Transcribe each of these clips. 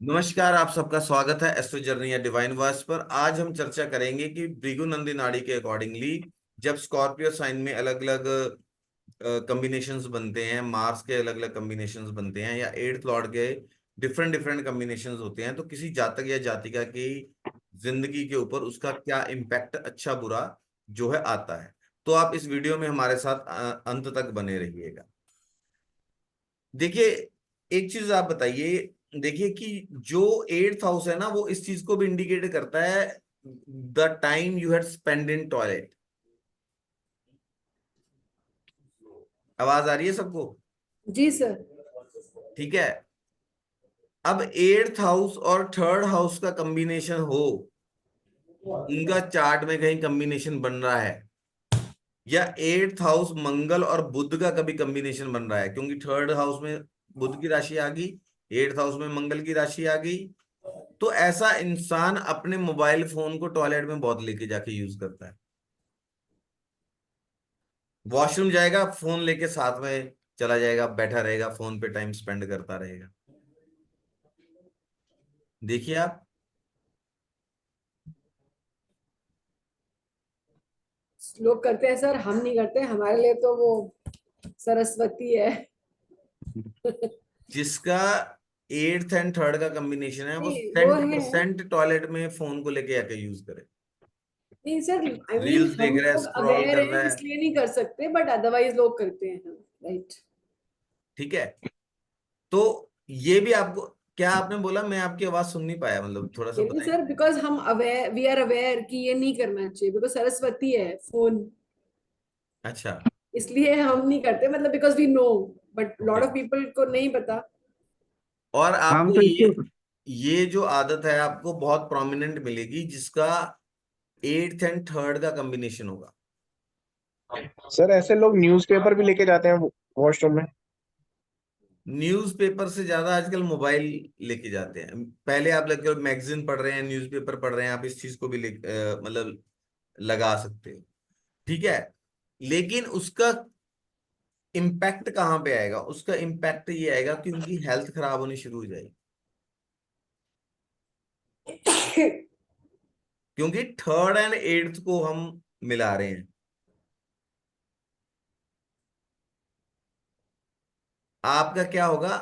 नमस्कार, आप सबका स्वागत है एस्ट्रो जर्नी या डिवाइन वॉइस पर। आज हम चर्चा करेंगे कि भृगु नंदी नाड़ी के अकॉर्डिंगली जब स्कॉर्पियो साइन में अलग अलग कॉम्बिनेशंस बनते हैं, मार्स के अलग अलग कॉम्बिनेशंस बनते हैं, या एट्थ लॉर्ड के डिफरेंट डिफरेंट कॉम्बिनेशंस होते हैं, तो किसी जातक या जातिका की जिंदगी के ऊपर उसका क्या इम्पैक्ट, अच्छा बुरा जो है आता है। तो आप इस वीडियो में हमारे साथ अंत तक बने रहिएगा। देखिए, एक चीज आप बताइए। देखिए कि जो एट्थ हाउस है ना, वो इस चीज को भी इंडिकेट करता है, the time you had spend in toilet. आवाज आ रही है सबको? जी सर। ठीक है। अब एट्थ हाउस और थर्ड हाउस का कॉम्बिनेशन हो, उनका चार्ट में कहीं कॉम्बिनेशन बन रहा है, या एट्थ हाउस मंगल और बुध का कभी कॉम्बिनेशन बन रहा है, क्योंकि थर्ड हाउस में बुध की राशि आ गई, एट्थ हाउस में मंगल की राशि आ गई, तो ऐसा इंसान अपने मोबाइल फोन को टॉयलेट में बहुत लेके जाके यूज करता है। वॉशरूम जाएगा, फोन लेके साथ में चला जाएगा, बैठा रहेगा, फोन पे टाइम स्पेंड करता रहेगा। देखिए आप। लोग करते हैं सर, हम नहीं करते। हमारे लिए तो वो सरस्वती है। जिसका एट्थ एंड थर्ड का कॉम्बिनेशन है, वो नहीं वो है। 10% टॉयलेट में फोन को लेके आके यूज करे। नहीं सर, आई मीन रील्स हम देख रहा है, लोग स्क्रॉल अवेयर कर हैं रहा है। इसलिए नहीं कर सकते, बट अदरवाइज लोग करते हैं। राइट। ठीक है। तो ये भी आपको, क्या आपने बोला? मैं आपकी आवाज सुन नहीं पाया, मतलब थोड़ा सा नहीं बताएं। सर, बिकॉज हम अवेयर, वी आर अवेयर कि ये नहीं करना चाहिए, बिकॉज सरस्वती है फोन। अच्छा। इसलिए हम नहीं करते, मतलब because we know. But lot okay. Of people को नहीं पता। और हम आपको तो ये इसके ये जो आदत है आपको बहुत प्रोमिनेंट मिलेगी, जिसका एट्थ एंड थर्ड का कॉम्बिनेशन होगा। सर ऐसे लोग न्यूज़पेपर भी लेके जाते हैं वॉशरूम में। न्यूज़पेपर से ज्यादा आजकल मोबाइल लेके जाते हैं। पहले आप लगे मैगजीन पढ़ रहे हैं, न्यूज़पेपर पढ़ रहे हैं, आप इस चीज को भी मतलब लगा सकते हो। ठीक है। लेकिन उसका इम्पैक्ट कहाँ पे आएगा? उसका इम्पैक्ट ये आएगा कि उनकी हेल्थ खराब होनी शुरू हो जाएगी, क्योंकि थर्ड एंड एट्थ को हम मिला रहे हैं। आपका क्या होगा?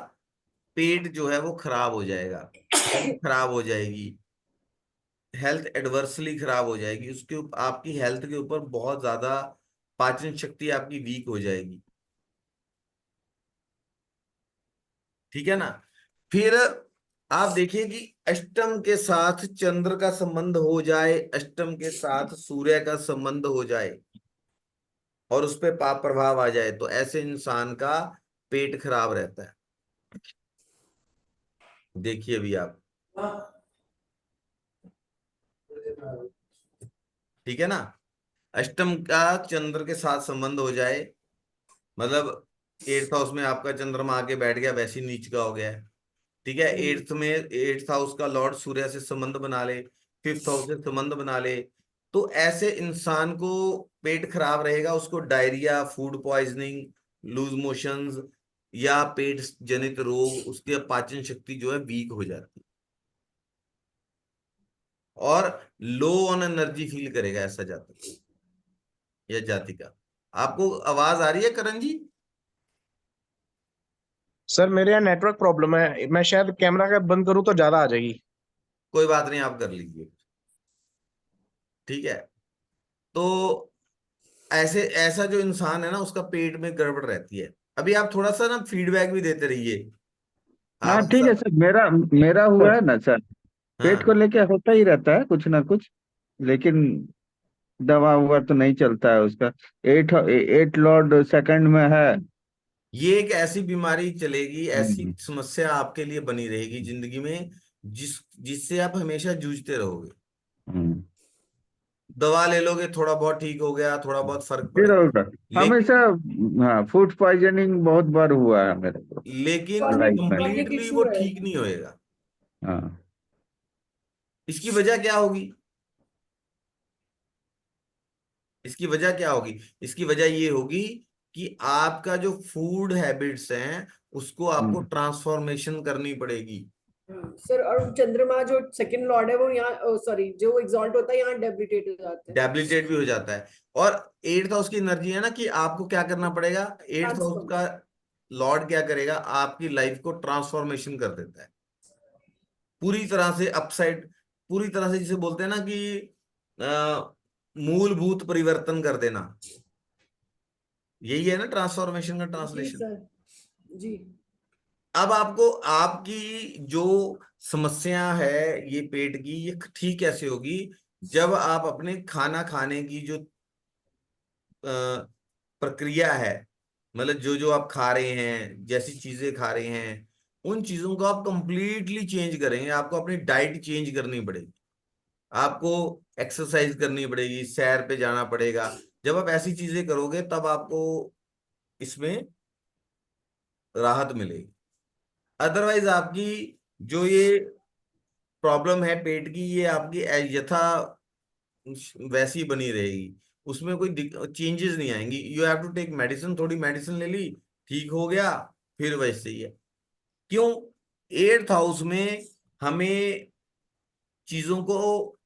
पेट जो है वो खराब हो जाएगा, हेल्थ खराब हो जाएगी, हेल्थ एडवर्सली खराब हो जाएगी, आपकी हेल्थ के ऊपर बहुत ज्यादा पाचन शक्ति आपकी वीक हो जाएगी। ठीक है ना? फिर आप देखिए कि अष्टम के साथ चंद्र का संबंध हो जाए, अष्टम के साथ सूर्य का संबंध हो जाए, और उस पर पाप प्रभाव आ जाए, तो ऐसे इंसान का पेट खराब रहता है। देखिए अभी आप। ठीक है ना? अष्टम का चंद्र के साथ संबंध हो जाए, मतलब एट्थ हाउस में आपका चंद्रमा आके बैठ गया, वैसे ही नीच का हो गया है। ठीक है। एट्थ हाउस का लॉर्ड सूर्य से संबंध बना ले, फिफ्थ हाउस से संबंध बना ले, तो ऐसे इंसान को पेट खराब रहेगा, उसको diarrhoea, food poisoning, loose motions, या पेट जनित रोग, उसकी पाचन शक्ति जो है वीक हो जाती है, और लो ऑन एनर्जी फील करेगा ऐसा जातक या जातिका। आपको आवाज आ रही है करण जी? सर मेरे यहाँ नेटवर्क प्रॉब्लम है, मैं शायद कैमरा का बंद करूँ तो ज्यादा आ जाएगी। कोई बात नहीं, आप कर लीजिए। ठीक है। तो ऐसे ऐसा जो इंसान है ना, उसका पेट में गड़बड़ रहती है। अभी आप थोड़ा सा ना फीडबैक भी देते रहिए। हाँ आप ठीक है सब। सर, मेरा मेरा हुआ है ना सर। पेट को हाँ, लेके होता ही रहता है कुछ ना कुछ, लेकिन दवा हुआ तो नहीं चलता है उसका। एट लॉर्ड सेकंड में है। ये एक ऐसी बीमारी चलेगी, ऐसी हम्म, समस्या आपके लिए बनी रहेगी जिंदगी में, जिससे आप हमेशा जूझते रहोगे। हम्म। दवा ले लोगे, थोड़ा बहुत ठीक हो गया, थोड़ा बहुत फर्क पड़ फिर गया, होगा हमेशा। लेकिन हाँ, फूड पॉइजनिंग बहुत बार हुआ है मेरे को लेकिन लाइफ में। क्रॉनिक कंप्लीटली इशू वो है। ठीक नहीं होएगा। हाँ। इसकी वजह क्या होगी? इसकी वजह क्या होगी? इसकी वजह ये होगी कि आपका जो फूड हैबिट्स हैं, उसको आपको हम्म। ट्रांसफॉर्मेशन करनी पड़ेगी। सर और चंद्रमा जो सेकंड लॉर्ड है वो यहाँ, सॉरी, जो एग्जॉल्ट होता है यहाँ डेबिलिटेट हो जाता है। डेबिलिटेट भी हो जाता है। और एट्थ हाउस की एनर्जी है ना कि आपको क्या करना पड़ेगा, एट्थ हाउस ट्रांसफॉर्म। का लॉर्ड क्या करेगा, आपकी लाइफ को ट्रांसफॉर्मेशन कर देता है पूरी तरह से अपसाइड, पूरी तरह से जिसे बोलते हैं ना कि मूलभूत परिवर्तन कर देना। यही है ना ट्रांसफॉर्मेशन का जी ट्रांसलेशन। सर। जी। अब आपको आपकी जो समस्या है ये पेट की, ये ठीक कैसे होगी, जब आप अपने खाना खाने की जो प्रक्रिया है, मतलब जो जो आप खा रहे हैं, जैसी चीजें खा रहे हैं, उन चीजों को आप कंप्लीटली चेंज करेंगे। आपको अपनी डाइट चेंज करनी पड़ेगी, आपको एक्सरसाइज करनी पड़ेगी, सैर पे जाना पड़ेगा। जब आप ऐसी चीजें करोगे तब आपको इसमें राहत मिलेगी। अदरवाइज आपकी जो ये प्रॉब्लम है पेट की, ये आपकी यथा वैसी बनी रहेगी, उसमें कोई चेंजेस नहीं आएंगी। You have to take medicine, थोड़ी मेडिसिन ले ली, ठीक हो गया, फिर वैसे ही है। क्यों? एट्थ हाउस में हमें चीजों को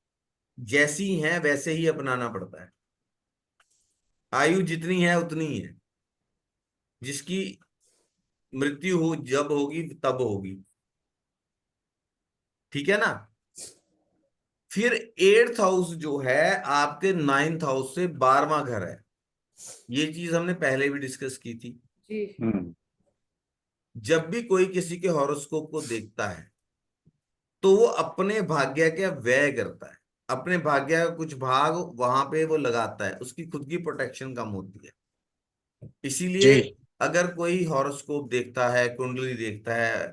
जैसी हैं वैसे ही अपनाना पड़ता है। आयु जितनी है उतनी ही है, जिसकी मृत्यु हो जब होगी तब होगी, ठीक है ना। फिर एट्थ हाउस जो है आपके नाइन्थ हाउस से 12वां घर है। ये चीज हमने पहले भी डिस्कस की थी। जी। जब भी कोई किसी के हॉरोस्कोप को देखता है तो वो अपने भाग्य का व्यय करता है, अपने भाग्य का कुछ भाग वहां पे वो लगाता है, उसकी खुद की प्रोटेक्शन कम होती है। इसीलिए जी अगर कोई हॉरोस्कोप देखता है, कुंडली देखता है,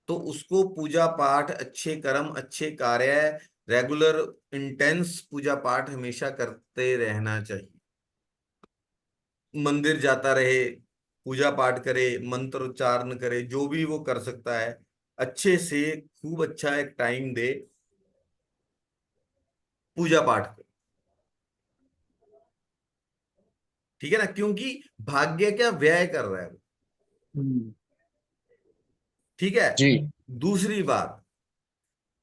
तो उसको पूजा पाठ, अच्छे कर्म, अच्छे कार्य, रेगुलर इंटेंस पूजा पाठ हमेशा करते रहना चाहिए। मंदिर जाता रहे, पूजा पाठ करे, मंत्र उच्चारण करे, जो भी वो कर सकता है, अच्छे से खूब अच्छा एक टाइम दे पूजा पाठ को, ठीक है ना, क्योंकि भाग्य का व्यय कर रहा है वो, ठीक है। जी दूसरी बात,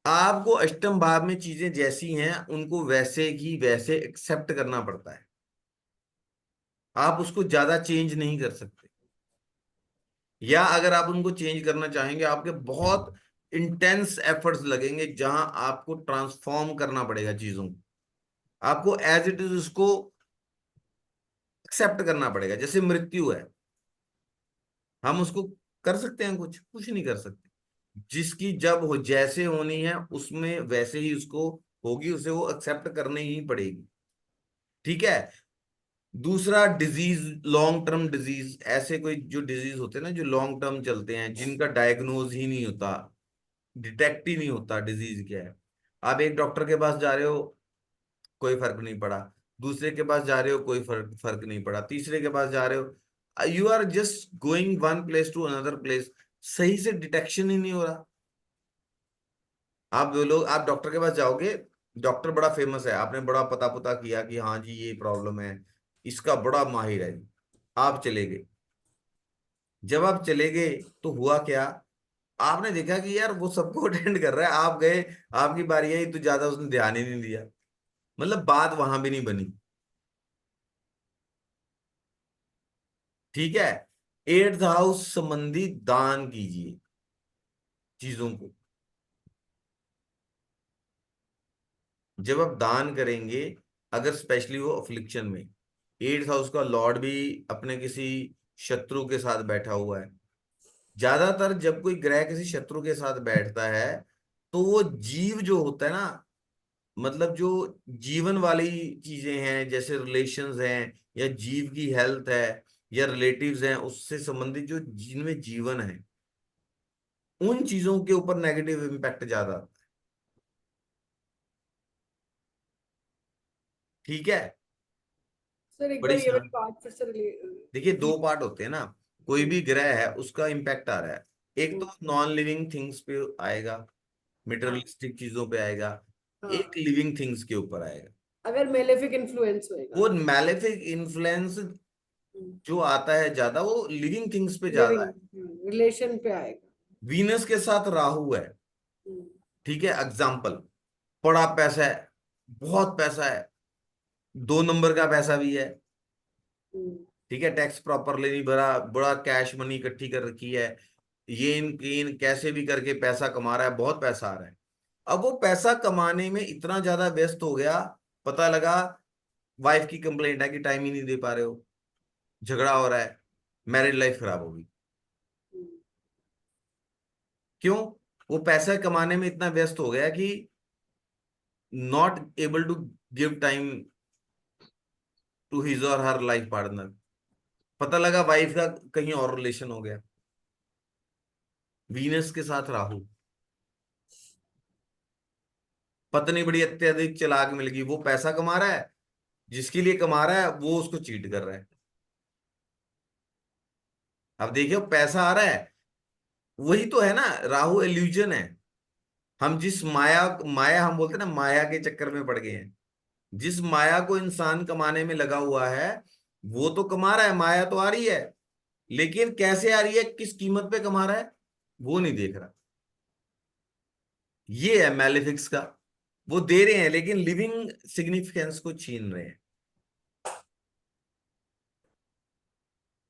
आपको अष्टम भाव में चीजें जैसी हैं उनको वैसे की वैसे एक्सेप्ट करना पड़ता है, आप उसको ज्यादा चेंज नहीं कर सकते। या अगर आप उनको चेंज करना चाहेंगे, आपके बहुत इंटेंस एफर्ट्स लगेंगे, जहां आपको ट्रांसफॉर्म करना पड़ेगा चीजों को, आपको एज इट इज उसको एक्सेप्ट करना पड़ेगा। जैसे मृत्यु है, हम उसको कर सकते हैं, कुछ कुछ नहीं कर सकते। जिसकी जब हो जैसे होनी है उसमें वैसे ही उसको होगी, उसे वो एक्सेप्ट करनी ही पड़ेगी, ठीक है। दूसरा, डिजीज, लॉन्ग टर्म डिजीज, ऐसे कोई जो डिजीज होते हैं ना जो लॉन्ग टर्म चलते हैं, जिनका डायग्नोज ही नहीं होता, डिटेक्ट ही नहीं होता डिजीज क्या है। आप एक डॉक्टर के पास जा रहे हो, कोई फर्क नहीं पड़ा, दूसरे के पास जा रहे हो, कोई फर्क फर्क नहीं पड़ा, तीसरे के पास जा रहे हो, you are just going one place to another place, सही से डिटेक्शन ही नहीं हो रहा। आप लोग, आप डॉक्टर के पास जाओगे, डॉक्टर बड़ा फेमस है, आपने बड़ा पता पता किया कि हाँ जी ये प्रॉब्लम है, इसका बड़ा माहिर है जी, आप चले गए। जब आप चले गए तो हुआ क्या, आपने देखा कि यार वो सबको अटेंड कर रहा है, आप गए, आपकी बारी आई तो ज्यादा उसने ध्यान ही नहीं दिया, मतलब बात वहां भी नहीं बनी, ठीक है। एट्थ हाउस संबंधी दान कीजिए चीजों को। जब आप दान करेंगे, अगर स्पेशली वो अफ्लिक्शन में, एट्थ हाउस का लॉर्ड भी अपने किसी शत्रु के साथ बैठा हुआ है, ज्यादातर जब कोई ग्रह किसी शत्रु के साथ बैठता है तो वो जीव जो होता है ना, मतलब जो जीवन वाली चीजें हैं, जैसे रिलेशंस हैं, या जीव की हेल्थ है, या रिलेटिव्स हैं, उससे संबंधित जो जिनमें जीवन है, उन चीजों के ऊपर नेगेटिव इम्पैक्ट ज्यादा आता है, ठीक है। सर एक बड़ी बार ये सा वाली बात फिर से देखिए, जी। दो पार्ट होते हैं ना, कोई भी ग्रह है उसका इम्पैक्ट आ रहा है। एक तो हम्म, नॉन लिविंग थिंग्स पे आएगा, हाँ। मेटेरियलिस्टिक चीजों पे आएगा, एक हाँ, लिविंग थिंग्स के ऊपर आएगा। अगर मेलेफिक इन्फ्लुएंस होएगा। वो मैलेफिक इन्फ्लुएंस जो आता है ज्यादा, वो लिविंग थिंग्स पे ज्यादा है। लिविंग रिलेशन पे आएगा। वीनस के साथ राहु है, ठीक है, एग्जाम्पल, बड़ा पैसा है, बहुत पैसा है, 2 नंबर का पैसा भी है, हम्म, ठीक है, टैक्स प्रॉपरली नहीं भरा, बड़ा कैश मनी इकट्ठी कर रखी है, ये इन कैसे भी करके पैसा कमा रहा है, बहुत पैसा आ रहा है। अब वो पैसा कमाने में इतना ज्यादा व्यस्त हो गया, पता लगा वाइफ की कंप्लेंट है कि टाइम ही नहीं दे पा रहे हो, झगड़ा हो रहा है, मैरिज लाइफ खराब होगी। हम्म, क्यों? वो पैसा कमाने में इतना व्यस्त हो गया कि not able to give time to his or her life partner. पता लगा वाइफ का कहीं और रिलेशन हो गया, वीनस के साथ राहु। पत्नी बड़ी अत्यधिक चालाक मिल गई, वो पैसा कमा रहा है, जिसके लिए कमा रहा है वो उसको चीट कर रहा है। अब देखियो, पैसा आ रहा है, वही तो है ना, राहु एल्यूजन है। हम जिस माया माया हम बोलते हैं ना, माया के चक्कर में पड़ गए हैं। जिस माया को इंसान कमाने में लगा हुआ है, वो तो कमा रहा है, माया तो आ रही है, लेकिन कैसे आ रही है, किस कीमत पे कमा रहा है, वो नहीं देख रहा। ये है मैलेफिक्स का। वो दे रहे हैं लेकिन लिविंग सिग्निफिकेंस को छीन रहे हैं।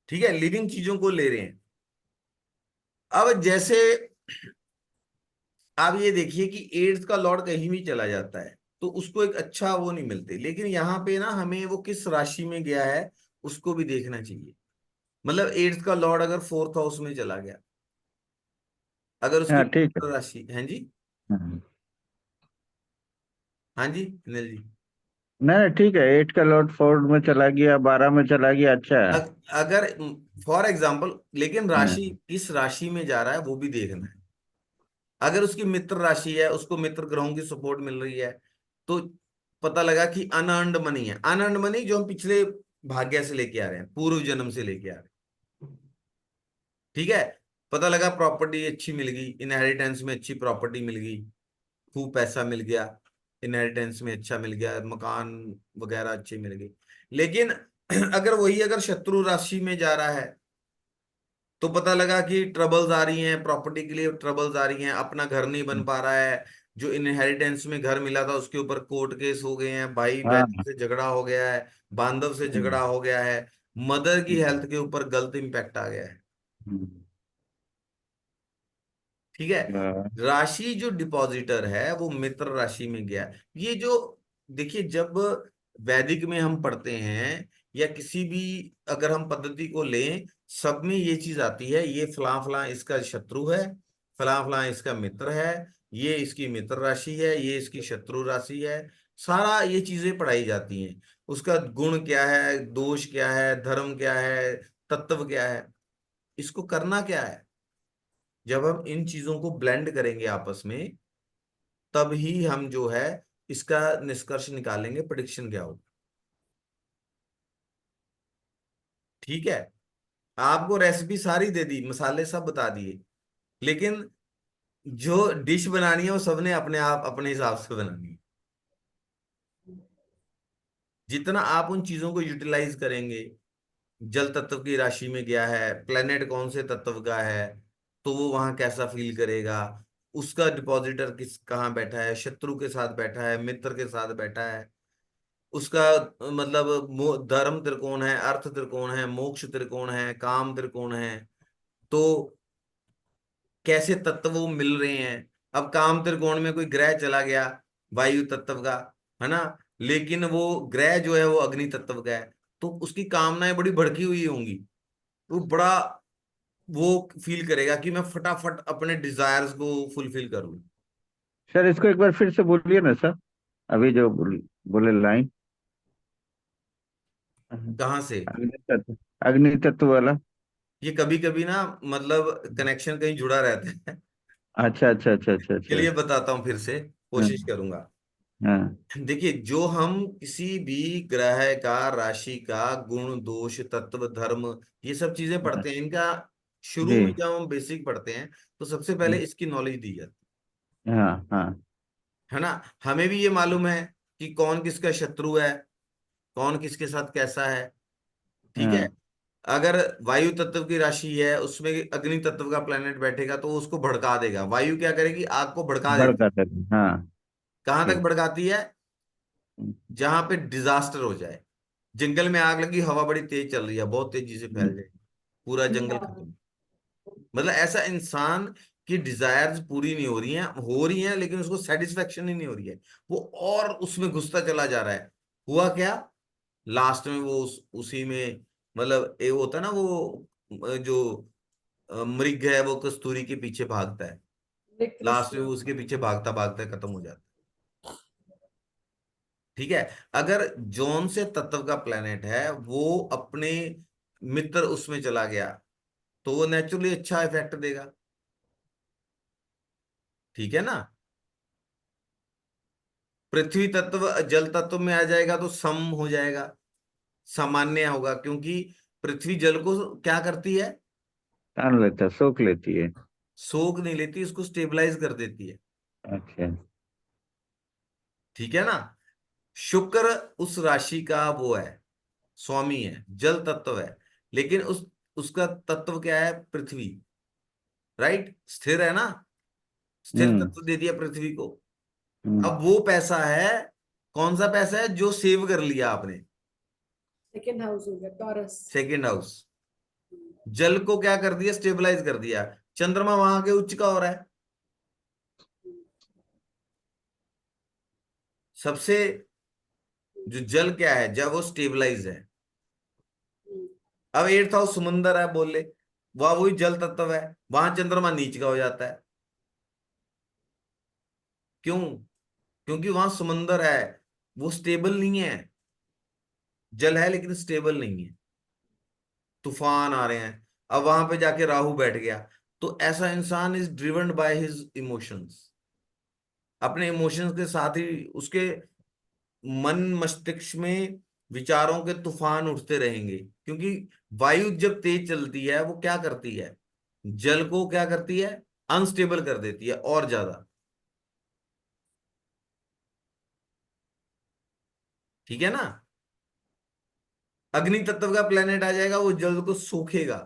ठीक है, लिविंग चीजों को ले रहे हैं। अब जैसे आप ये देखिए कि एड्स का लॉर्ड कहीं भी चला जाता है तो उसको एक अच्छा वो नहीं मिलती, लेकिन यहाँ पे ना हमें वो किस राशि में गया है उसको भी देखना चाहिए। मतलब एट्थ का लॉर्ड अगर फोर्थ हाउस में चला गया, अगर उसकी हाँ ठीक है। राशि, हाँ जी, हाँ। हाँ जी अनिल जी, नहीं नहीं, ठीक है, 8 का लॉर्ड 4 में चला गया, 12 में चला गया, अच्छा है। अगर फॉर एग्जाम्पल, लेकिन राशि हाँ किस राशि में जा रहा है वो भी देखना है। अगर उसकी मित्र राशि है, उसको मित्र ग्रहों की सपोर्ट मिल रही है, तो पता लगा कि अनअर्न्ड मनी है, अनअर्न्ड मनी जो हम पिछले भाग्य से लेके आ रहे हैं, पूर्व जन्म से लेके आ रहे हैं। ठीक है, पता लगा प्रॉपर्टी अच्छी मिल गई, इनहेरिटेंस में अच्छी प्रॉपर्टी मिल गई, खूब पैसा मिल गया, इनहेरिटेंस में अच्छा मिल गया, मकान वगैरह अच्छे मिल गए। लेकिन अगर वही अगर शत्रु राशि में जा रहा है, तो पता लगा कि ट्रबल्स आ रही हैं, प्रॉपर्टी के लिए ट्रबल्स आ रही हैं, अपना घर नहीं बन पा रहा है, जो इनहेरिटेंस में घर मिला था उसके ऊपर कोर्ट केस हो गए हैं, भाई बहन हाँ। से झगड़ा हो गया है, बांधव से झगड़ा हम्म, हो गया है, मदर की हम्म, हेल्थ के ऊपर गलत इंपैक्ट आ गया है। हम्म, ठीक है, हाँ, राशि जो डिपॉजिटर है वो मित्र राशि में गया है। ये जो देखिए, जब वैदिक में हम पढ़ते हैं या किसी भी अगर हम पद्धति को लें, सब में ये चीज आती है, ये फलां फलां इसका शत्रु है, फलां फलां इसका मित्र है, ये इसकी मित्र राशि है, ये इसकी शत्रु राशि है। सारा ये चीजें पढ़ाई जाती हैं। उसका गुण क्या है, दोष क्या है, धर्म क्या है, तत्व क्या है, इसको करना क्या है। जब हम इन चीजों को ब्लेंड करेंगे आपस में, तब ही हम जो है इसका निष्कर्ष निकालेंगे, प्रिडिक्शन क्या होगा। ठीक है, आपको रेसिपी सारी दे दी, मसाले सब बता दिए, लेकिन जो डिश बनानी है वो सबने अपने आप अपने हिसाब से बनानी है। जितना आप उन चीजों को यूटिलाइज करेंगे, जल तत्व की राशि में गया है, प्लेनेट कौन से तत्व का है, तो वो वहां कैसा फील करेगा, उसका डिपॉजिटर किस कहाँ बैठा है, शत्रु के साथ बैठा है, मित्र के साथ बैठा है, उसका मतलब धर्म त्रिकोण है, अर्थ त्रिकोण है, मोक्ष त्रिकोण है, काम त्रिकोण है, तो कैसे तत्व वो मिल रहे हैं। अब काम त्रिकोण में कोई ग्रह चला गया वायु तत्व का, है ना, लेकिन वो ग्रह जो है वो अग्नि तत्व का है, तो उसकी कामनाएं बड़ी भड़की हुई होंगी, वो बड़ा वो फील करेगा कि मैं फटाफट अपने डिजायर्स को फुलफिल करूं। सर इसको एक बार फिर से बोलिए ना सर, अभी जो बोले लाइन। कहाँ से? अग्नि तत्व, अग्नि तत्व वाला। ये कभी कभी ना मतलब कनेक्शन कहीं जुड़ा रहता है। अच्छा अच्छा अच्छा अच्छा अच्छा। चलिए बताता हूँ फिर से, हाँ कोशिश करूंगा। हाँ देखिए, जो हम किसी भी ग्रह का, राशि का गुण दोष तत्व धर्म, ये सब चीजें हाँ, पढ़ते हैं, इनका शुरू में जी। जब हम बेसिक पढ़ते हैं तो सबसे पहले इसकी नॉलेज दी जाती हाँ हाँ। है ना। हमें भी ये मालूम है कि कौन किसका शत्रु है, कौन किसके साथ कैसा है। ठीक है, हाँ अगर वायु तत्व की राशि है, उसमें अग्नि तत्व का प्लेनेट बैठेगा तो वो उसको भड़का देगा। वायु क्या करेगी, आग को भड़का देती। भड़का सकते, हाँ। कहां तक ठीक। भड़काती है, जहां पे डिजास्टर हो जाए। जंगल में आग लगी, हवा बड़ी तेज चल रही है, बहुत तेजी से फैल जाएगी, पूरा जंगल हाँ, खत्म। मतलब ऐसा इंसान की डिजायर्स पूरी नहीं हो रही हैं, लेकिन उसको सेटिस्फेक्शन ही नहीं हो रही है, वो और उसमें घुसता चला जा रहा है। हुआ क्या, लास्ट में वो उसी में, मतलब एक होता है ना वो जो मृग है, वो कस्तूरी के पीछे भागता है, हरे लास्ट में कृष्ण। वो उसके पीछे भागता भागता खत्म हो जाता है। ठीक है। अगर जौन से तत्व का प्लेनेट है वो अपने मित्र उसमें चला गया, तो वो नेचुरली अच्छा इफेक्ट देगा। ठीक है ना। पृथ्वी तत्व जल तत्व में आ जाएगा तो सम हो जाएगा, सामान्य होगा, क्योंकि पृथ्वी जल को क्या करती है, तान लेता, सोख लेती है। सोख नहीं लेती, इसको स्टेबलाइज कर देती है। अच्छा। ठीक है ना। शुक्र उस राशि का वो है, स्वामी है, जल तत्व है, लेकिन उसका तत्व क्या है, पृथ्वी। राइट, स्थिर है ना, स्थिर हम्म। तत्व दे दिया पृथ्वी को। हम्म। अब वो पैसा है, कौन सा पैसा है, जो सेव कर लिया आपने, सेकेंड हाउस हो गया टॉरस। Second house. जल को क्या कर दिया, स्टेबलाइज कर दिया। चंद्रमा वहां के उच्च का हो रहा है, सबसे, जो जल क्या है, जब वो स्टेबलाइज है। अब एट्थ हाउस समुंदर है, बोल ले, वह वही जल तत्व है, वहां चंद्रमा नीच का हो जाता है। क्यों, क्योंकि वहां समुंदर है, वो स्टेबल नहीं है। जल है लेकिन स्टेबल नहीं है, तूफान आ रहे हैं। अब वहां पे जाके राहु बैठ गया, तो ऐसा इंसान is driven by his emotions, अपने इमोशंस के साथ ही उसके मन मस्तिष्क में विचारों के तूफान उठते रहेंगे। क्योंकि वायु जब तेज चलती है, वो क्या करती है, जल को क्या करती है, अनस्टेबल कर देती है और ज्यादा। ठीक है ना। अग्नि तत्व का प्लेनेट आ जाएगा, वो जल को सोखेगा।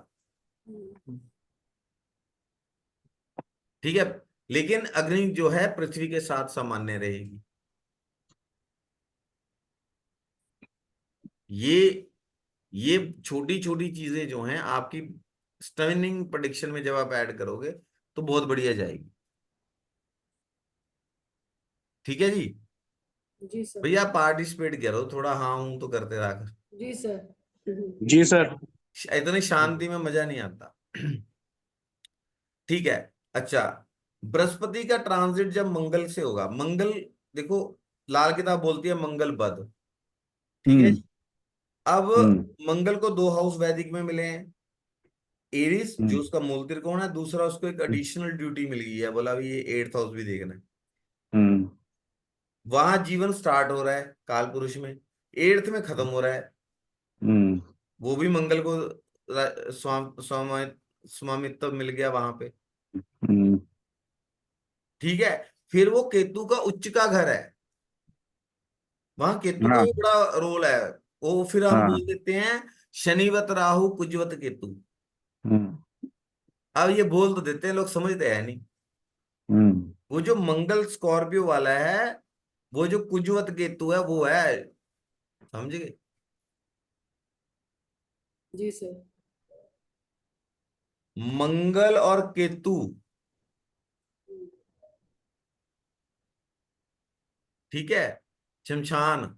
ठीक है, लेकिन अग्नि जो है पृथ्वी के साथ सामान्य रहेगी। ये ये छोटी छोटी चीजें जो हैं आपकी स्टर्निंग प्रेडिक्शन में जब आप ऐड करोगे तो बहुत बढ़िया जाएगी। ठीक है जी। जी सर। भैया पार्टिसिपेट करो थोड़ा, हाँ हूं तो करते रहा कर। जी सर। जी सर। इतनी शांति में मजा नहीं आता। ठीक है। अच्छा, बृहस्पति का ट्रांजिट जब मंगल से होगा, मंगल, देखो लाल किताब बोलती है मंगल बद। ठीक है हम्म। जी। अब हम्म। मंगल को दो हाउस वैदिक में मिले हैं, एरिस जो हम्म। उसका मूल त्रिकोण है, दूसरा उसको एक एडिशनल ड्यूटी मिल गई है, बोला भी ये एट्थ हाउस भी देखना है। हम्म। वहां जीवन स्टार्ट हो रहा है काल पुरुष में, एट्थ में खत्म हो रहा है। हम्म। वो भी मंगल को स्वामित्व मिल गया वहां पे। हम्म। ठीक है। फिर वो केतु का उच्च का घर है, वहां केतु का हाँ। भी बड़ा रोल है। वो फिर हम हाँ। बोल देते हैं शनिवत राहु कुजवत केतु। हम्म। अब ये बोल तो देते हैं, लोग समझते हैं नहीं। हम्म। वो जो मंगल स्कॉर्पियो वाला है, वो जो कुजवत केतु है वो है, समझ गए। जी सर। मंगल और केतु, ठीक है, शमशान,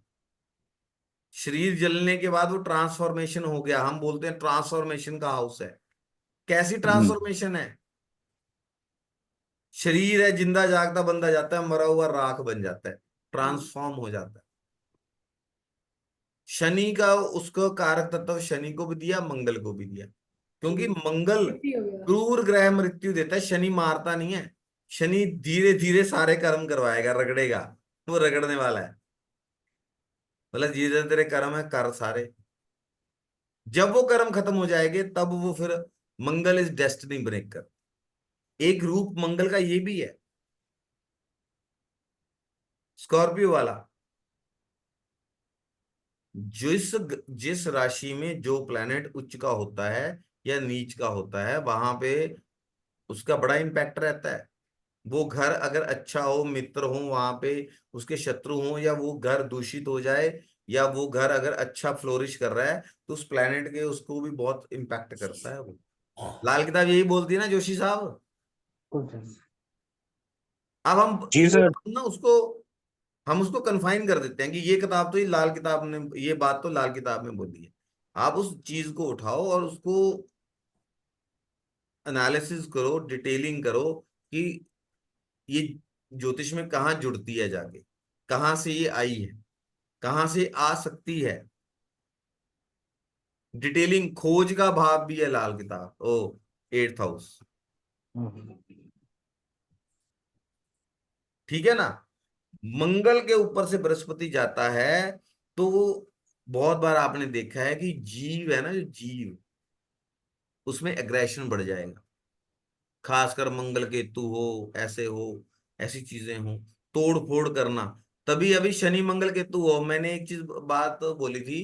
शरीर जलने के बाद वो ट्रांसफॉर्मेशन हो गया, हम बोलते हैं ट्रांसफॉर्मेशन का हाउस है। कैसी हम्म। ट्रांसफॉर्मेशन है, शरीर है, जिंदा जागता बंदा जाता है, मरा हुआ राख बन जाता है, ट्रांसफॉर्म हो जाता है। शनि का उसको कारक तत्व शनि को भी दिया, मंगल को भी दिया, क्योंकि मंगल फिफ्टी हो गया। क्रूर ग्रह मृत्यु देता है, शनि मारता नहीं है। शनि धीरे धीरे सारे कर्म करवाएगा, रगड़ेगा, वो रगड़ने वाला है। मतलब जितने तेरे कर्म है कर सारे, जब वो कर्म खत्म हो जाएंगे तब वो फिर, मंगल इज डेस्टिनी ब्रेकर, एक रूप मंगल का ये भी है, स्कॉर्पियो वाला। जिस जिस राशि में जो प्लैनेट उच्च का होता है या नीच का होता है, वहां पे उसका बड़ा इम्पैक्ट रहता है। वो घर अगर अच्छा हो, मित्र हो वहां पे, उसके शत्रु हो, या वो घर दूषित हो जाए, या वो घर अगर अच्छा फ्लोरिश कर रहा है, तो उस प्लैनेट के उसको भी बहुत इम्पैक्ट करता है वो। लाल किताब यही बोलती है ना जोशी साहब। अब हम जी वो सर। ना उसको, हम उसको कन्फाइन कर देते हैं कि ये किताब तो, ये लाल किताब ने, ये बात तो लाल किताब में बोली है। आप उस चीज को उठाओ और उसको एनालिसिस करो, डिटेलिंग करो कि ये ज्योतिष में कहाँ जुड़ती है जाके, कहाँ से ये आई है, कहाँ से आ सकती है। डिटेलिंग, खोज का भाव भी है लाल किताब, ओ, एट्थ हाउस। ठीक है ना। मंगल के ऊपर से बृहस्पति जाता है, तो बहुत बार आपने देखा है कि जीव है ना, जो जीव, उसमें एग्रेशन बढ़ जाएगा। खासकर मंगल केतु हो, ऐसे हो, ऐसी चीजें हो, तोड़ फोड़ करना। तभी अभी शनि मंगल केतु हो, मैंने एक चीज बात बोली थी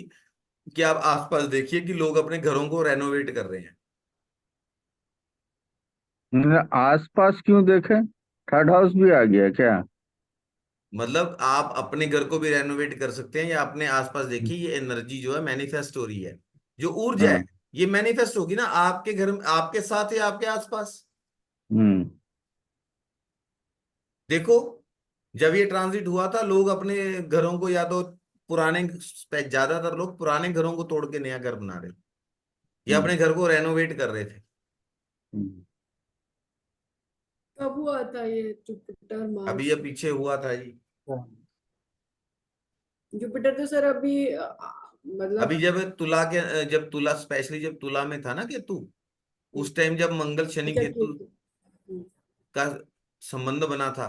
कि आप आसपास देखिए कि लोग अपने घरों को रेनोवेट कर रहे हैं। आसपास क्यों देखें? थर्ड हाउस भी आ गया क्या? मतलब आप अपने घर को भी रेनोवेट कर सकते हैं, या अपने आसपास देखिए, ये एनर्जी जो है मैनिफेस्ट हो रही है। जो ऊर्जा है, हाँ। ये मैनिफेस्ट होगी ना आपके घर में, आपके साथ या आपके आसपास। हम्म। देखो, जब ये ट्रांजिट हुआ था, लोग अपने घरों को, या तो पुराने, ज्यादातर लोग पुराने घरों को तोड़ के नया घर बना रहे थे, या हम्म। अपने घर को रेनोवेट कर रहे थे। हम्म। कब हुआ था ये जुपिटर अभी मार्स? ये पीछे हुआ था जी। जुपिटर तो सर अभी अभी मतलब जब तुला, स्पेशली जब तुला में था ना केतु, उस टाइम जब मंगल शनि अच्छा केतु ठीक है। का संबंध बना था,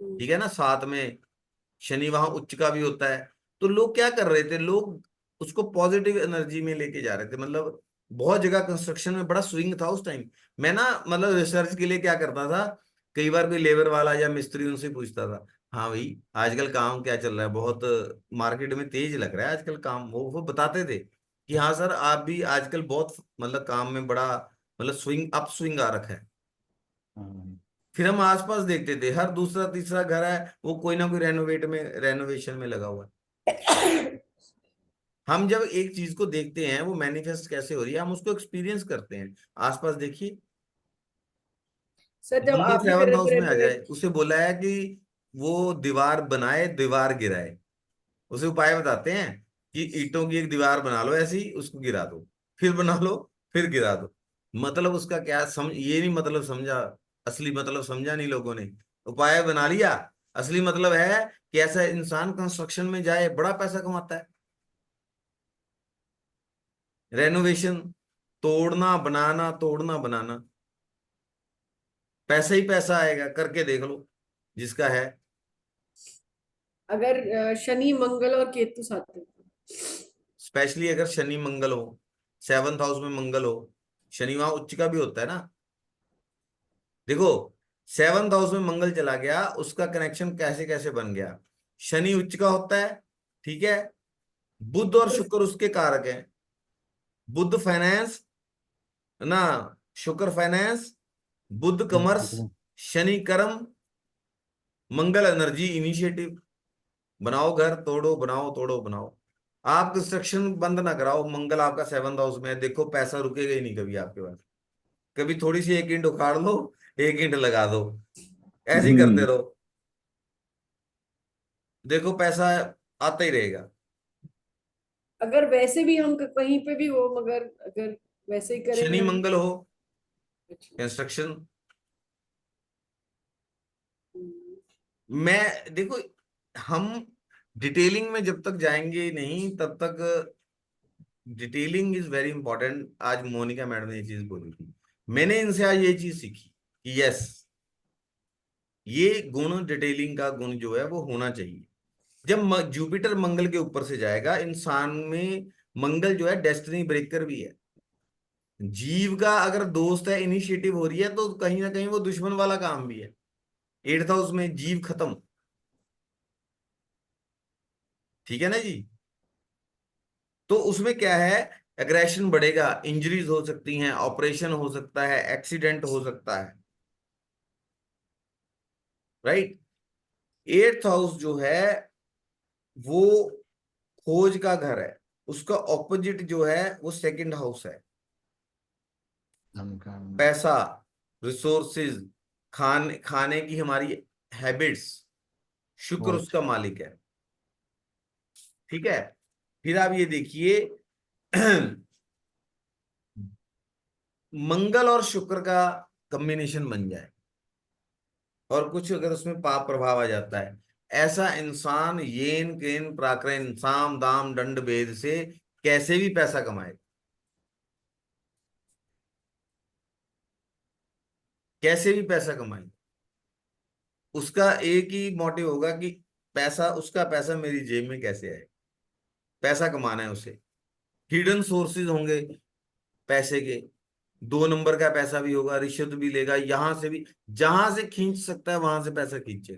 हम्म। ठीक है ना, साथ में शनि वहां उच्च का भी होता है। तो लोग क्या कर रहे थे, लोग उसको पॉजिटिव एनर्जी में लेके जा रहे थे। मतलब बहुत जगह कंस्ट्रक्शन में बड़ा स्विंग था उस टाइम। मैं ना, मतलब रिसर्च के लिए क्या करता था, कई बार कोई लेबर वाला या मिस्त्री उनसे पूछता था, हाँ भाई आजकल काम क्या चल रहा है, बहुत मार्केट में तेज लग रहा है आजकल काम। वो बताते थे कि हाँ सर, आप भी आजकल बहुत, मतलब काम में बड़ा, मतलब स्विंग, अप स्विंग आ रखा है। फिर हम आसपास देखते थे, हर दूसरा तीसरा घर है वो कोई ना कोई रेनोवेशन में लगा हुआ है। हम जब एक चीज को देखते हैं वो मैनिफेस्ट कैसे हो रही है, हम उसको एक्सपीरियंस करते हैं। आसपास देखिए, सर जब मंगल आपने फिर सेवंथ हाउस में आ जाए, रेनोवेट, उसे बोला है कि वो दीवार बनाए, दीवार गिराए। उसे उपाय बताते हैं कि ईंटों की एक दीवार बना लो ऐसी, उसको गिरा दो, फिर बना लो, फिर गिरा दो। मतलब उसका क्या समझ, ये नहीं मतलब समझा, असली मतलब समझा नहीं लोगों ने। उपाय बना लिया, असली मतलब है कि ऐसा इंसान कंस्ट्रक्शन में जाए, बड़ा पैसा कमाता है। रेनोवेशन, तोड़ना बनाना, तोड़ना बनाना, पैसा ही पैसा आएगा, करके देख लो जिसका है। अगर शनि मंगल और केतु साथ में, स्पेशली अगर शनि मंगल हो, सेवंथ हाउस में मंगल हो, शनि वहां उच्च का भी होता है ना। देखो, सेवंथ हाउस में मंगल चला गया, उसका कनेक्शन कैसे कैसे बन गया। शनि उच्च का होता है, ठीक है, बुध और शुक्र उसके कारक हैं। बुध फाइनेंस ना, शुक्र फाइनेंस, बुध कमर्स, शनि कर्म, मंगल एनर्जी इनिशिएटिव। बनाओ घर, तोड़ो बनाओ, तोड़ो बनाओ। आप कंस्ट्रक्शन बंद ना कराओ, मंगल आपका सेवंथ हाउस में है, देखो पैसा रुकेगा ही नहीं कभी आपके पास। कभी थोड़ी सी एक ईंट उखाड़ लो, एक ईंट लगा दो, ऐसे ही करते हम्म। रहो, देखो पैसा आता ही रहेगा। अगर वैसे भी हम कहीं पे भी हो, मगर अगर वैसे ही करेंगे शनि हम। मंगल हो, अच्छा। कंस्ट्रक्शन, हम्म। मैं देखो, हम डिटेलिंग में जब तक जाएंगे नहीं तब तक, डिटेलिंग इज वेरी इंपॉर्टेंट। आज मोनिका मैडम ने ये चीज बोली थी, मैंने इनसे आज ये चीज सीखी कि यस, ये गुण, डिटेलिंग का गुण जो है वो होना चाहिए। जब जुपिटर मंगल के ऊपर से जाएगा इंसान में, मंगल जो है डेस्टिनी ब्रेकर भी है। जीव का अगर दोस्त है, इनिशिएटिव हो रही है, तो कहीं ना कहीं वो दुश्मन वाला काम भी है। एट्थ हाउस में जीव खत्म। ठीक है ना जी। तो उसमें क्या है, एग्रेशन बढ़ेगा, इंजरीज हो सकती हैं, ऑपरेशन हो सकता है, एक्सीडेंट हो सकता है, राइट। एट्थ हाउस जो है वो खोज का घर है, उसका ऑपोजिट जो है वो सेकंड हाउस है। पैसा, रिसोर्सेज, खाने की हमारी हैबिट्स, शुक्र उसका मालिक है। ठीक है। फिर आप ये देखिए मंगल और शुक्र का कॉम्बिनेशन बन जाए और कुछ अगर उसमें पाप प्रभाव आ जाता है, ऐसा इंसान येन केन प्राकृन साम दाम दंड भेद से कैसे भी पैसा कमाए, कैसे भी पैसा कमाए, उसका एक ही मोटिव होगा कि पैसा, उसका पैसा मेरी जेब में कैसे आए, पैसा कमाना है उसे। हिडन सोर्सेज होंगे पैसे के, 2 नंबर का पैसा भी होगा, रिश्वत भी लेगा, यहां से भी, जहां से खींच सकता है वहां से पैसा खींचे।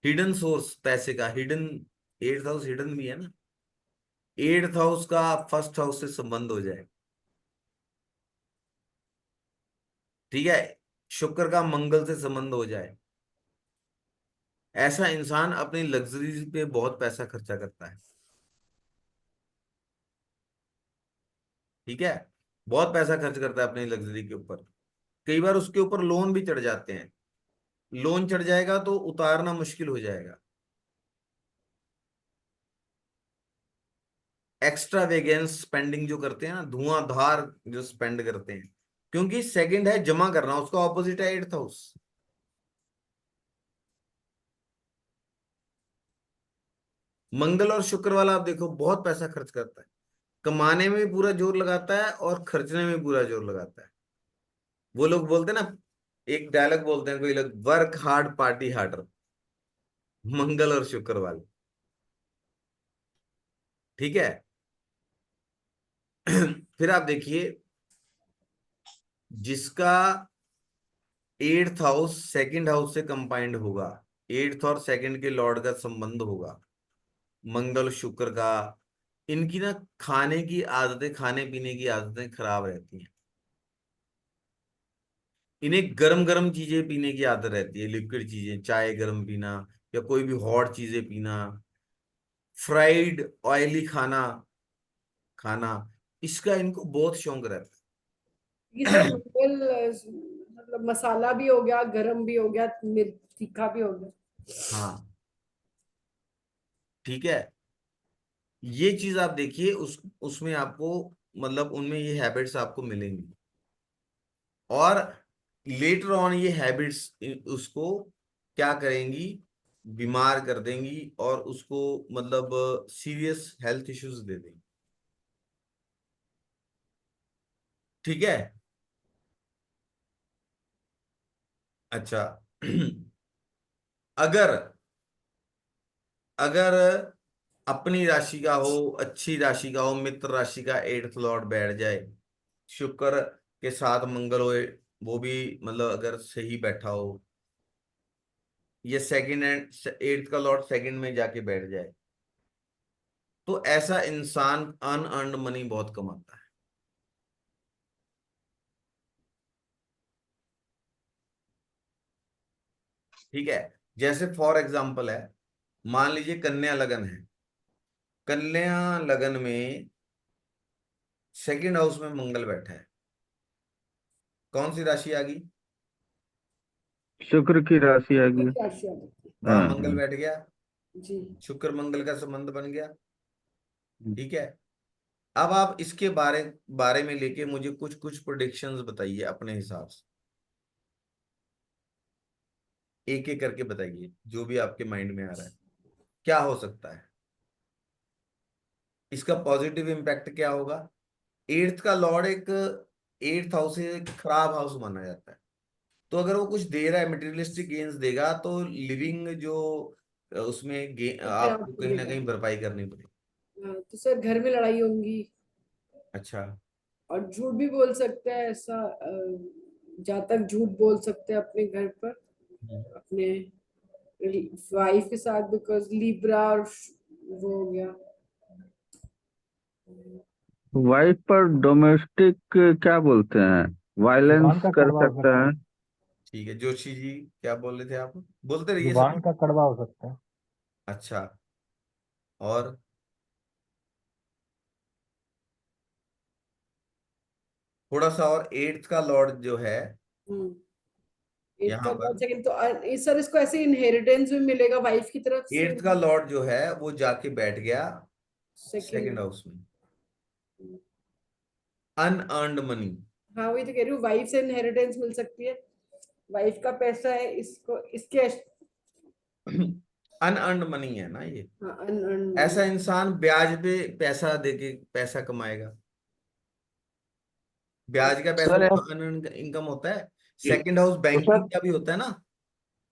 हिडन सोर्स पैसे का, हिडन, एट्थ हाउस हिडन भी है ना, एट्थ हाउस का फर्स्ट हाउस से संबंध हो जाए, ठीक है, शुक्र का मंगल से संबंध हो जाए, ऐसा इंसान अपनी लग्जरी पे बहुत पैसा खर्चा करता है। ठीक है, बहुत पैसा खर्च करता है अपनी लग्जरी के ऊपर। कई बार उसके ऊपर लोन भी चढ़ जाते हैं, लोन चढ़ जाएगा तो उतारना मुश्किल हो जाएगा। एक्स्ट्रा वेगेंस स्पेंडिंग जो करते हैं ना, धुआंधार जो स्पेंड करते हैं, क्योंकि सेकंड है जमा करना, उसका ऑपोजिट है एट्थ हाउस। मंगल और शुक्र वाला आप देखो बहुत पैसा खर्च करता है, कमाने में भी पूरा जोर लगाता है और खर्चने में भी पूरा जोर लगाता है। वो लोग बोलते हैं ना, एक डायलॉग बोलते हैं कोई लोग, वर्क हार्ड पार्टी हार्डर, मंगल और शुक्र वाले। ठीक है। फिर आप देखिए, जिसका एट्थ हाउस सेकंड हाउस से कंबाइंड होगा, एट्थ और सेकंड के लॉर्ड का संबंध होगा, मंगल शुक्र का, इनकी ना खाने की आदतें, खाने पीने की आदतें खराब रहती हैं। इन्हें गरम गरम चीजें पीने की आदत रहती है, लिक्विड चीजें, चाय गरम पीना या कोई भी हॉट चीजें पीना, फ्राइड ऑयली खाना खाना, इसका इनको बहुत शौक रहता ये सर है। मंगल मतलब मसाला भी हो गया, गरम भी हो गया, मिर्च तीखा भी हो गया। हाँ, ठीक है। ये चीज आप देखिए, उसमें आपको, मतलब उनमें ये हैबिट्स आपको मिलेंगी, और लेटर ऑन ये हैबिट्स उसको क्या करेंगी, बीमार कर देंगी और उसको मतलब सीरियस हेल्थ इश्यूज दे देंगी। ठीक है। अच्छा। अगर अगर अपनी राशि का हो, अच्छी राशि का हो, मित्र राशि का एट्थ लॉर्ड बैठ जाए, शुक्र के साथ मंगल हो, वो भी मतलब अगर सही बैठा हो, ये सेकंड एंड एट्थ का लॉर्ड सेकंड में जाके बैठ जाए, तो ऐसा इंसान अनअर्न्ड मनी बहुत कमाता है। ठीक है। जैसे फॉर एग्जांपल है, मान लीजिए कन्या लगन है, कन्या लगन में सेकंड हाउस में मंगल बैठा है, कौन सी राशि आ गई? शुक्र की राशि आ गई। क्या शेयर? वहां हाँ मंगल हाँ। बैठ गया, जी। शुक्र मंगल का संबंध बन गया। ठीक है। अब आप इसके बारे बारे में लेके मुझे कुछ कुछ प्रोडिक्शंस बताइए अपने हिसाब से, एक एक करके बताइए, जो भी आपके माइंड में आ रहा है, क्या हो सकता है, इसका पॉजिटिव इम्पैक्ट क्या होगा। एट्थ का लॉर्ड एक, एट्थ हाउस एक खराब हाउस माना जाता है, तो अगर वो कुछ दे रहा है, मटेरियलिस्टिक गेन्स देगा, तो लिविंग जो उसमें खराब आपको हो कहीं ना जाएगा। कहीं भरपाई करनी पड़ेगी। हाँ, तो सर घर में लड़ाई होंगी, अच्छा। और झूठ भी बोल सकते हैं ऐसा, जातक झूठ बोल सकते हैं अपने घर पर, हम्म। अपने वाइफ के साथ, बिकॉज लिब्रा और वो हो गया। वाइफ पर डोमेस्टिक क्या बोलते हैं, जुबान वायलेंस का कर कड़वा हो सकता सकता है। है। ठीक है जोशी जी, क्या बोल रहे थे आप? बोलते रहिए जुबान सभी। का कड़वा हो सकता है। अच्छा, और थोड़ा सा और, एट्थ का लॉर्ड जो है हम्म। एट यहाँ का पर, लॉर्ड सेकंड तो सर इसको ऐसे इनहेरिटेंस भी मिलेगा वाइफ की तरफ से। एट्थ का लॉर्ड जो है वो जाके बैठ गया सेकंड। सेकंड हाउस में। Unearned money. हाँ वही तो कह रही हूँ, वाइफ से इनहेरिटेंस मिल सकती है। वाइफ का पैसा है, इसको इसके अनअर्न्ड मनी है ना ये। हाँ अनअर्न मनी। ऐसा इंसान ब्याज पे पैसा देके पैसा कमाएगा। ब्याज का पैसा सर भी तो अनअर्न्ड इनकम होता है। जी। सेकंड हाउस तो सर बैंकिंग का भी होता है ना।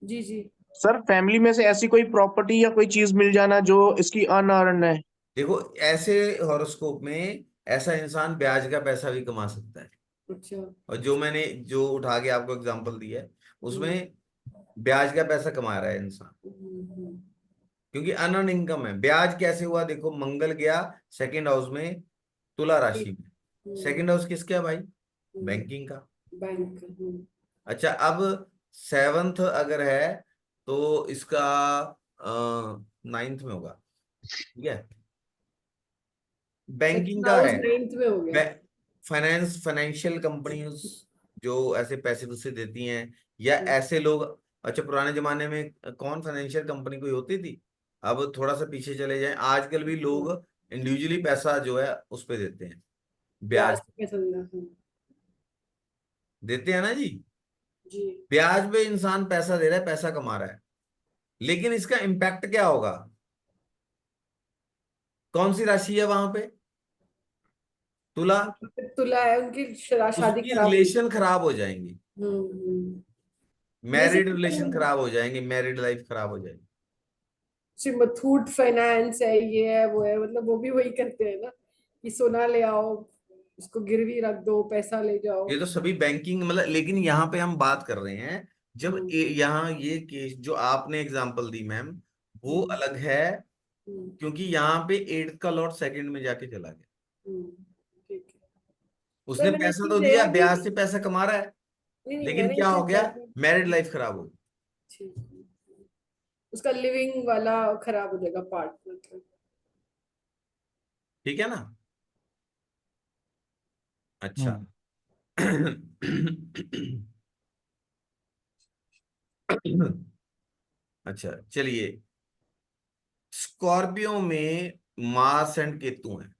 जी जी। सर फैमिली में से ऐसी कोई प्रॉपर्टी या कोई चीज मिल जाना जो इसकी अनअर्न है। देखो, ऐसे हॉरोस्कोप में ऐसा इंसान ब्याज का पैसा भी कमा सकता है। अच्छा। और जो मैंने जो उठा के आपको एग्जांपल दिया है हम्म, उसमें ब्याज का पैसा कमा रहा है इंसान, हम्म, क्योंकि अनअर्न इनकम है। ब्याज कैसे हुआ? देखो, मंगल गया सेकंड हाउस में, तुला राशि में। सेकंड हाउस किसका है भाई? बैंकिंग का। बैंक। अच्छा, अब सेवंथ अगर है तो इसका नाइन्थ में होगा, ठीक है, बैंकिंग सेकंड का हाउस है। नाइन्थ में हो गया। फाइनेंशियल कंपनीज जो ऐसे पैसे तुझसे देती हैं, या हम्म, ऐसे लोग। अच्छा, पुराने जमाने में कौन फाइनेंशियल कंपनी कोई होती थी? अब थोड़ा सा पीछे चले जाएं, आजकल भी लोग इंडिविजुअली पैसा जो है उस पे देते हैं, ब्याज ब्याज पे चलना। देते हैं ना जी। जी। ब्याज पे इंसान पैसा दे रहा है, पैसा कमा रहा है, लेकिन इसका इम्पैक्ट क्या होगा? कौन सी राशि है वहां पे? तुला। तुला है, उनकी शादी उसकी खराब हुई। रिलेशन खराब हो जाएंगी, जैसे मैरिड रिलेशन खराब हो जाएंगे, मैरिड लाइफ खराब हो जाएगी। मुथूट फाइनेंस है, ये है वो है, मतलब वो भी वही करते हैं ना कि सोना ले आओ, उसको गिरवी रख दो, पैसा ले जाओ। ये तो सभी बैंकिंग मतलब, लेकिन यहाँ पे हम बात कर रहे हैं जब हम्म, यहाँ ये केस जो आपने एग्जांपल दी मैम, वो हम्म, अलग है, हम्म, क्योंकि यहाँ पे एट्थ का लॉर्ड सेकंड में जाके चला गया। हम्म, ठीक है। उसने पर मैंने एक पैसा चीज तो दिया, देखा कि ब्याज से पैसा कमा रहा है, नहीं नहीं, लेकिन मैंने क्या एक हो चीज गया? देखी। मैरिड लाइफ खराब हो गई। ठीक है। उसका लिविंग वाला खराब हो जाएगा पार्ट, मतलब। ठीक है ना? अच्छा। हम्म। अच्छा, चलिए, स्कॉर्पियो में मार्स एंड केतु है।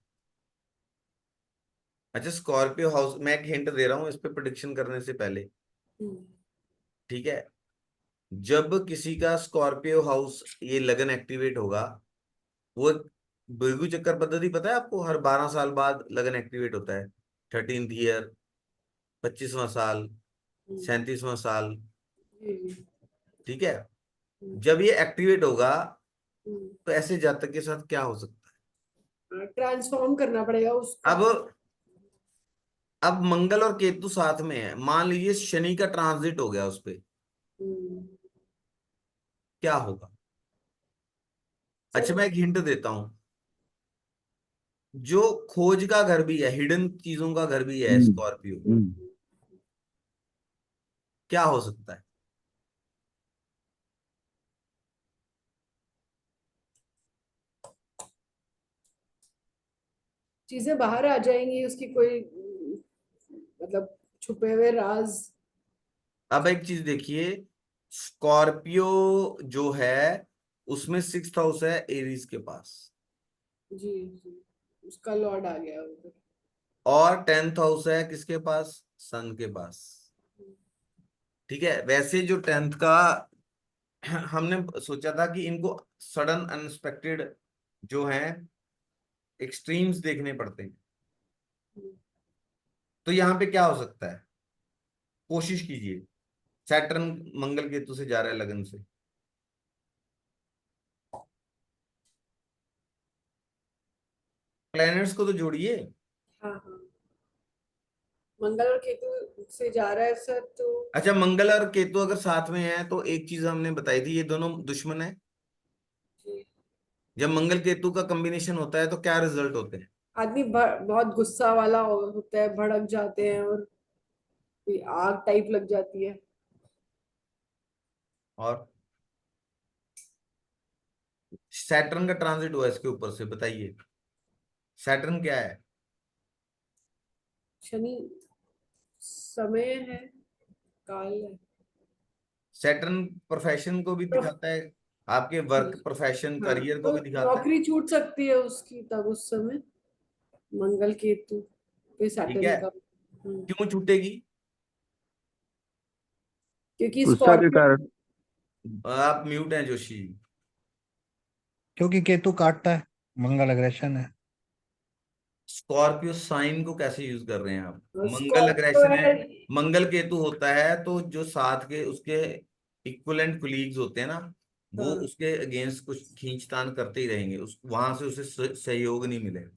अच्छा, स्कॉर्पियो हाउस, मैं एक हिंट दे रहा हूं इस पे प्रिडिक्शन करने से पहले, हम्म, ठीक है। जब किसी का स्कॉर्पियो हाउस ये लगन एक्टिवेट होगा, वो भृगु चक्कर पद्धति पता है आपको? हर 12 साल बाद लगन एक्टिवेट होता है। 13th ईयर, 25वां साल, हम्म, 37वां साल, जी जी। ठीक है। जब ये एक्टिवेट होगा हम्म, तो ऐसे जातक के साथ क्या हो सकता ट्रांसफॉर्म करना पड़ेगा है? उसको। अब मंगल और केतु साथ में है, मान लीजिए शनि का ट्रांजिट हो गया उस पे, हम्म, क्या होगा? अच्छा, सर। मैं एक हिंट देता हूं, जो खोज का घर भी है, हिडन चीजों का घर भी है हम्म। स्कॉर्पियो, हम्म। क्या हो सकता है? चीजें बाहर आ जाएंगी, उसकी कोई मतलब छुपे हुए राज। अब एक चीज देखिए, स्कॉर्पियो जो है उसमें सिक्स्थ हाउस है एरीज के पास, जी जी। उसका लॉर्ड आ गया उधर। और 10th हाउस है किसके पास? सन के पास। ठीक है, वैसे जो 10th का हमने सोचा था कि इनको सडन अनएक्सपेक्टेड जो है एक्सट्रीम्स देखने पड़ते हैं, तो यहाँ पे क्या हो सकता है? कोशिश कीजिए। सैटर्न मंगल केतु से जा रहा है लगन से, प्लैनेट्स को तो जोड़िए। हाँ हाँ। मंगल और केतु से जा रहा है सर, तो अच्छा, मंगल और केतु अगर साथ में है तो एक चीज हमने बताई थी, ये दोनों दुश्मन है। जी जब मंगल केतु का कॉम्बिनेशन होता है तो क्या रिजल्ट होते हैं? आदमी बहुत गुस्सा वाला होता है, भड़क जाते हैं और कोई आग टाइप लग जाती है। और सैटर्न का ट्रांजिट हुआ इसके ऊपर से, बताइए सैटर्न क्या है? शनि समय है, काल है। सैटर्न प्रोफेशन को भी तो दिखाता है, आपके वर्क प्रोफेशन हाँ, करियर को तो भी दिखाता है। नौकरी छूट सकती है उसकी तब उस समय, मंगल केतु पे ठीक सैटर्न है, का। क्यों छूटेगी? क्योंकि गुस्सा के स्कॉर्पियो। कारण। आप म्यूट हैं जोशी। क्योंकि केतु काटता है, मंगल अग्रेशन है। स्कॉर्पियो साइन को कैसे यूज कर रहे हैं आप? मंगल स्कॉर्पियो अग्रेशन है, है। मंगल केतु होता है तो जो साथ के उसके इक्विवेलेंट कुलीग्स होते हैं ना, वो हाँ। उसके अगेंस्ट कुछ खींचतान करते ही रहेंगे, उस वहां से उसे सहयोग नहीं मिलेगा।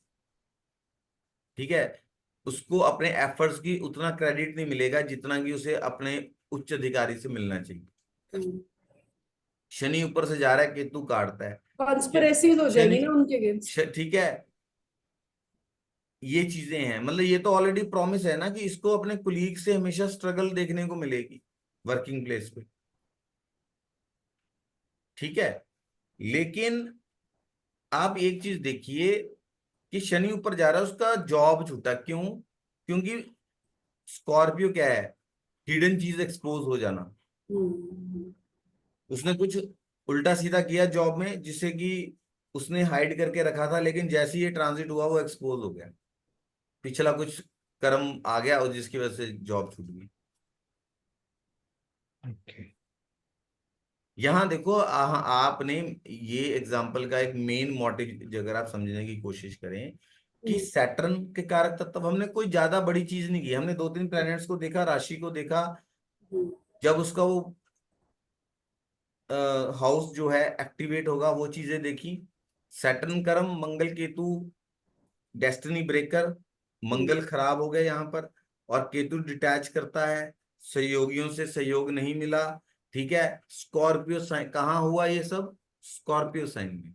ठीक है, उसको अपने एफर्ट्स की उतना क्रेडिट नहीं मिलेगा जितना कि उसे अपने उच्च अधिकारी से मिलना चाहिए। शनि ऊपर से जा रहा है, केतु काटता है। कॉन्स्पिरेसी हो शनि, जाएगी ना उनके अगेंस्ट। ठीक है, ये चीजें हैं, मतलब ये तो ऑलरेडी प्रॉमिस है ना कि इसको अपने कुलीग से हमेशा स्ट्रगल देखने को मिलेगी वर्किंग प्लेस पे। ठीक है, लेकिन आप एक चीज देखिए कि शनि ऊपर जा रहा है, उसका जॉब छूटा, क्यों? क्योंकि स्कॉर्पियो क्या है? हिडन चीज एक्सपोज हो जाना। हम्म। उसने कुछ उल्टा सीधा किया जॉब में जिससे कि उसने हाइड करके रखा था, लेकिन जैसे ही ये ट्रांजिट हुआ वो एक्सपोज हो गया, पिछला कुछ कर्म आ गया और जिसकी वजह से जॉब छूट गई। ओके। यहाँ देखो आपने ये एग्जाम्पल का एक मेन मोटिव अगर आप समझने की कोशिश करें कि सैटर्न के कारक तत्व, हमने कोई ज्यादा बड़ी चीज नहीं की, हमने दो तीन प्लैनेट्स को देखा, राशि को देखा, जब उसका वो हाउस जो है एक्टिवेट होगा वो चीजें देखी। सैटर्न कर्म, मंगल केतु डेस्टिनी ब्रेकर, मंगल खराब हो गया यहाँ पर, और केतु डिटैच करता है, सहयोगियों से सहयोग नहीं मिला। ठीक है, स्कॉर्पियो साइन कहाँ हुआ ये सब? स्कॉर्पियो साइन में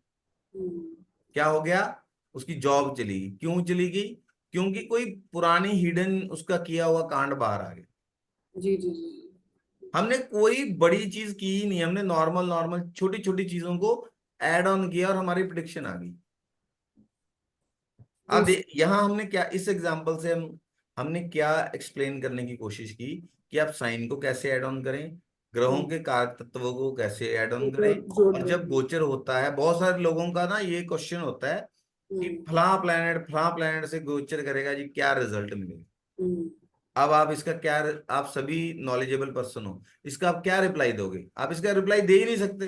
क्या हो गया? उसकी जॉब चली गई। क्यों चली गई? क्योंकि कोई पुरानी हिडन उसका किया हुआ कांड बाहर आ गया। जी जी जी। हमने कोई बड़ी चीज की ही नहीं, हमने नॉर्मल नॉर्मल छोटी छोटी चीजों को ऐड ऑन किया और हमारी प्रिडिक्शन आ गई। अब यहाँ हमने क्या, इस एग्जांपल से हमने क्या एक्सप्लेन करने की कोशिश की कि आप साइन को कैसे ऐड ऑन करें, ग्रहों के कारक तत्वों को कैसे ऐड ऑन जोड़ करें, जोड़ और रहे जब हैं। गोचर होता है, बहुत सारे लोगों का ना ये क्वेश्चन होता है कि फला प्लैनेट से गोचर करेगा जी, क्या रिजल्ट मिलेगा? हम्म। अब आप इसका क्या, आप सभी नॉलेजेबल पर्सन हो, इसका आप क्या रिप्लाई दोगे? आप इसका रिप्लाई दे ही नहीं सकते,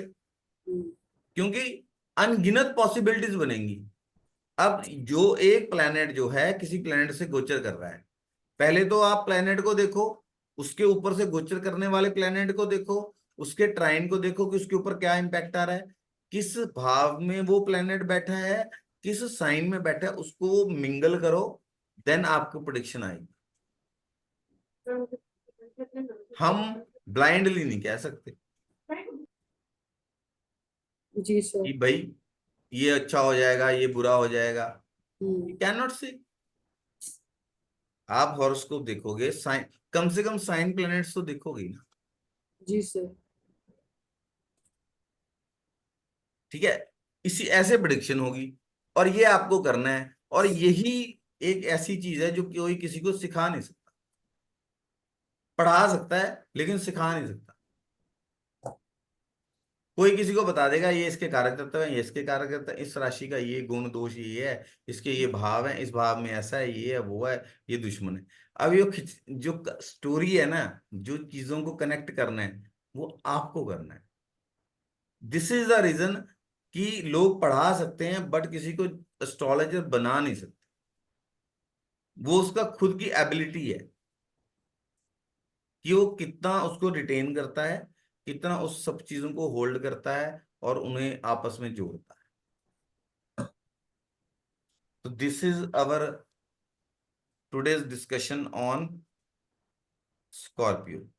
क्योंकि अनगिनत पॉसिबिलिटीज बनेंगी। अब जो एक प्लेनेट जो है किसी प्लेनेट से गोचर कर रहा है, पहले तो आप प्लेनेट को देखो, उसके ऊपर से गोचर करने वाले प्लेनेट को देखो, उसके ट्राइन को देखो कि उसके ऊपर क्या इम्पैक्ट आ रहा है, किस भाव में वो प्लेनेट बैठा है, किस साइन में बैठा है, उसको मिंगल करो, देन आपको प्रेडिक्शन आएगी। हम ब्लाइंडली नहीं कह सकते जी सर। कि भाई ये अच्छा हो जाएगा, ये बुरा हो जाएगा, हम्म। कैन नॉट से। आप हॉरोस्कोप देखोगे, साइन, कम से कम साइन प्लैनेट्स तो देखोगे ना। जी सर। ठीक है, इसी ऐसे प्रिडिक्शन होगी, और ये आपको करना है, और यही एक ऐसी चीज है जो कोई किसी को सिखा नहीं सकता। पढ़ा सकता है लेकिन सिखा नहीं सकता। कोई किसी को बता देगा ये इसके कारक तत्व है, ये इसके कारक तत्व है, इस राशि का ये गुण दोष ये है, इसके ये भाव है, इस भाव में ऐसा है, ये है, वो है, ये दुश्मन है। अब ये जो स्टोरी है ना, जो चीजों को कनेक्ट करना है, वो आपको करना है। दिस इज द रीजन कि लोग पढ़ा सकते हैं बट किसी को एस्ट्रोलॉजर बना नहीं सकते। वो उसका खुद की एबिलिटी है कि वो कितना उसको रिटेन करता है, कितना उस सब चीजों को होल्ड करता है और उन्हें आपस में जोड़ता है। तो this is our today's discussion on Scorpio.